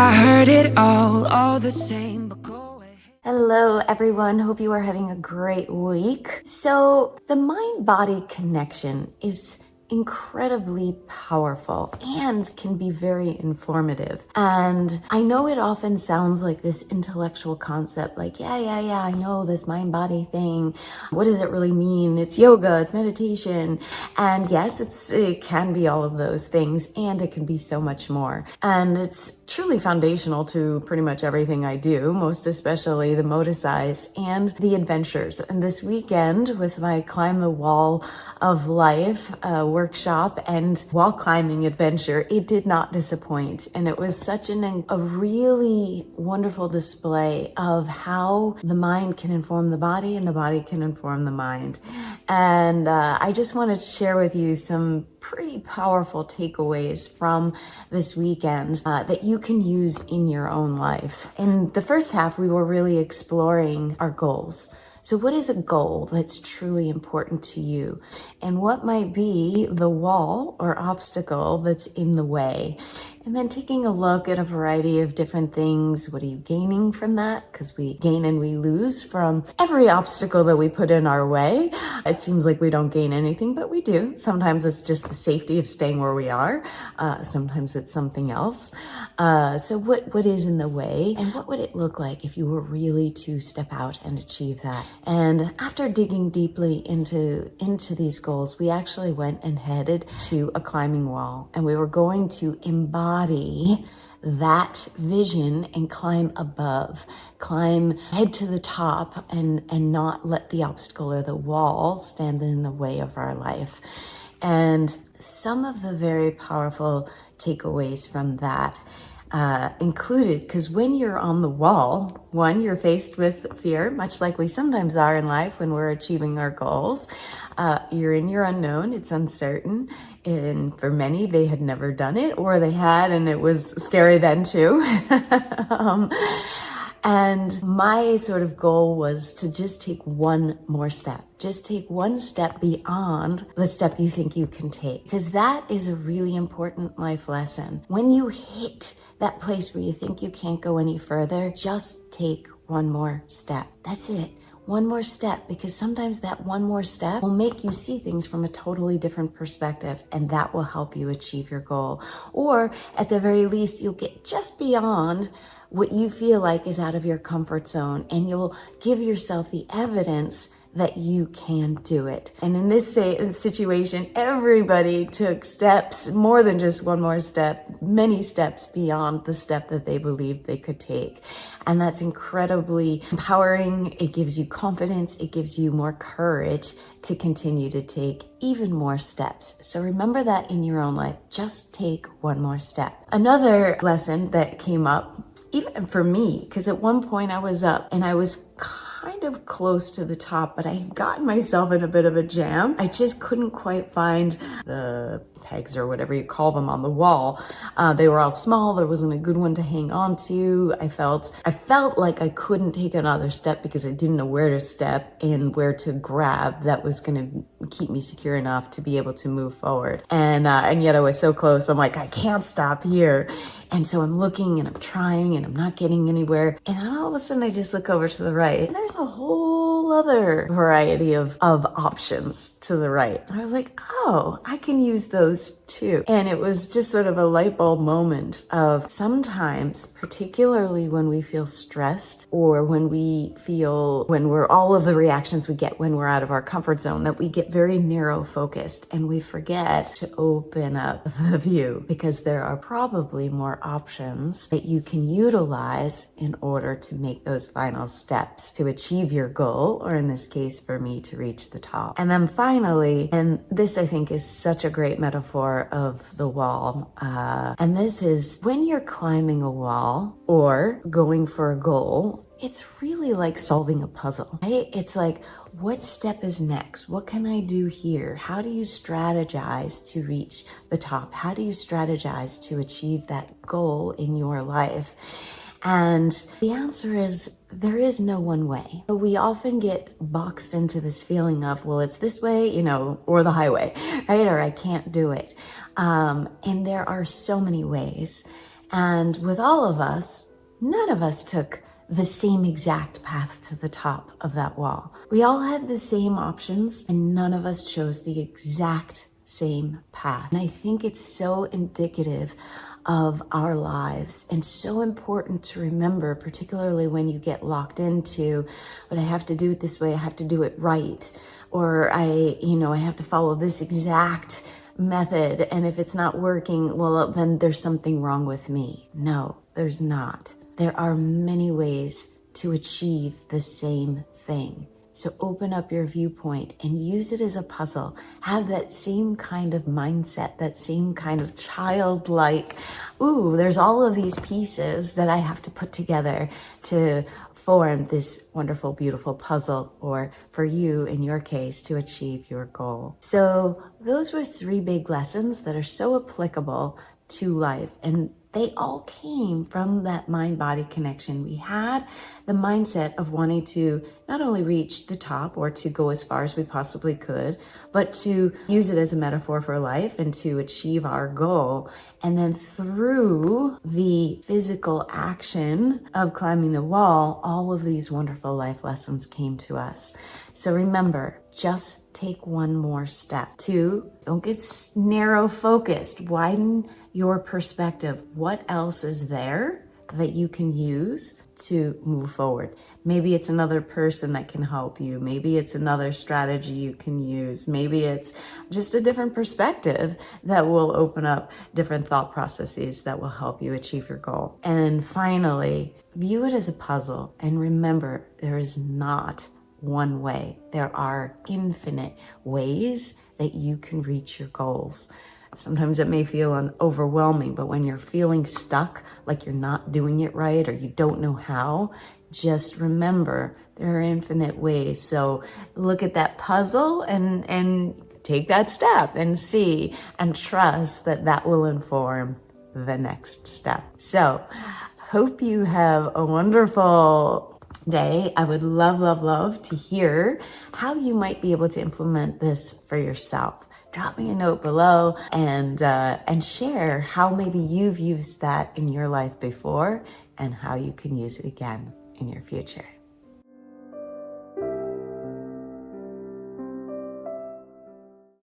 I heard it all the same, but go ahead. Hello, everyone. Hope you are having a great week. So, the mind-body connection is incredibly powerful and can be very informative. And I know it often sounds like this intellectual concept, like, yeah, I know this mind-body thing. What does it really mean? It's yoga, it's meditation. And yes, it can be all of those things, and it can be so much more. And it's truly foundational to pretty much everything I do, most especially the Moticise and the adventures. And this weekend with my Climb the Wall of Life workshop and wall climbing adventure, it did not disappoint. And it was such a really wonderful display of how the mind can inform the body and the body can inform the mind. And I just wanted to share with you some pretty powerful takeaways from this weekend that you can use in your own life. In the first half, we were really exploring our goals. So what is a goal that's truly important to you? And what might be the wall or obstacle that's in the way? And then taking a look at a variety of different things. What are you gaining from that? Because we gain and we lose from every obstacle that we put in our way. It seems like we don't gain anything, but we do. Sometimes it's just the safety of staying where we are. Sometimes it's something else. So what is in the way? And what would it look like if you were really to step out and achieve that? And after digging deeply into these goals, we actually went and headed to a climbing wall. And we were going to embody that vision and climb above, climb head to the top and not let the obstacle or the wall stand in the way of our life. And some of the very powerful takeaways from that included, because when you're on the wall, one, you're faced with fear, much like we sometimes are in life when we're achieving our goals. You're in your unknown, it's uncertain. And for many, they had never done it, or they had, and it was scary then too. And my sort of goal was to just take one more step. Just take one step beyond the step you think you can take. Because that is a really important life lesson. When you hit that place where you think you can't go any further, just take one more step. That's it. One more step, because sometimes that one more step will make you see things from a totally different perspective, and that will help you achieve your goal. Or at the very least, you'll get just beyond what you feel like is out of your comfort zone, and you'll give yourself the evidence that you can do it. And in this situation, everybody took steps, more than just one more step, many steps beyond the step that they believed they could take. And that's incredibly empowering. It gives you confidence. It gives you more courage to continue to take even more steps. So remember that in your own life. Just take one more step. Another lesson that came up, even for me, because at one point I was up and I was kind of close to the top, but I had gotten myself in a bit of a jam. I just couldn't quite find the pegs or whatever you call them on the wall. They were all small. There wasn't a good one to hang on to. I felt like I couldn't take another step because I didn't know where to step and where to grab that was going to keep me secure enough to be able to move forward. And yet I was so close. I'm like, I can't stop here. And so I'm looking and I'm trying and I'm not getting anywhere. And then all of a sudden I just look over to the right and there's a whole other variety of options to the right. And I was like, oh, I can use those too. And it was just sort of a light bulb moment of sometimes, particularly when we feel stressed or when we're all of the reactions we get when we're out of our comfort zone, that we get very narrow focused and we forget to open up the view, because there are probably more options that you can utilize in order to make those final steps to achieve your goal, or in this case for me, to reach the top. And then finally, and this I think is such a great metaphor of the wall, and this is when you're climbing a wall or going for a goal, it's really like solving a puzzle, right? It's like, what step is next? What can I do here? How do you strategize to reach the top? How do you strategize to achieve that goal in your life? And the answer is, there is no one way. But we often get boxed into this feeling of, well, it's this way, or the highway, right? Or I can't do it. And there are so many ways. And with all of us, none of us took the same exact path to the top of that wall. We all had the same options and none of us chose the exact same path. And I think it's so indicative of our lives and so important to remember, particularly when you get locked into, but I have to do it this way, I have to do it right, or I have to follow this exact method, and if it's not working, well, then there's something wrong with me. No, there's not. There are many ways to achieve the same thing. So open up your viewpoint and use it as a puzzle. Have that same kind of mindset, that same kind of childlike, ooh, there's all of these pieces that I have to put together to form this wonderful, beautiful puzzle, or for you, in your case, to achieve your goal. So those were 3 big lessons that are so applicable to life, and they all came from that mind-body connection. We had the mindset of wanting to not only reach the top or to go as far as we possibly could, but to use it as a metaphor for life and to achieve our goal. And then through the physical action of climbing the wall, all of these wonderful life lessons came to us. So remember, just take one more step. 2, don't get narrow focused. Widen your perspective. What else is there that you can use to move forward? Maybe it's another person that can help you. Maybe it's another strategy you can use. Maybe it's just a different perspective that will open up different thought processes that will help you achieve your goal. And finally, view it as a puzzle, and remember, there is not one way. There are infinite ways that you can reach your goals. Sometimes it may feel overwhelming, but when you're feeling stuck, like you're not doing it right or you don't know how, just remember there are infinite ways. So look at that puzzle and take that step and see and trust that that will inform the next step. So hope you have a wonderful day. I would love to hear how you might be able to implement this for yourself. Drop me a note below and share how maybe you've used that in your life before and how you can use it again in your future.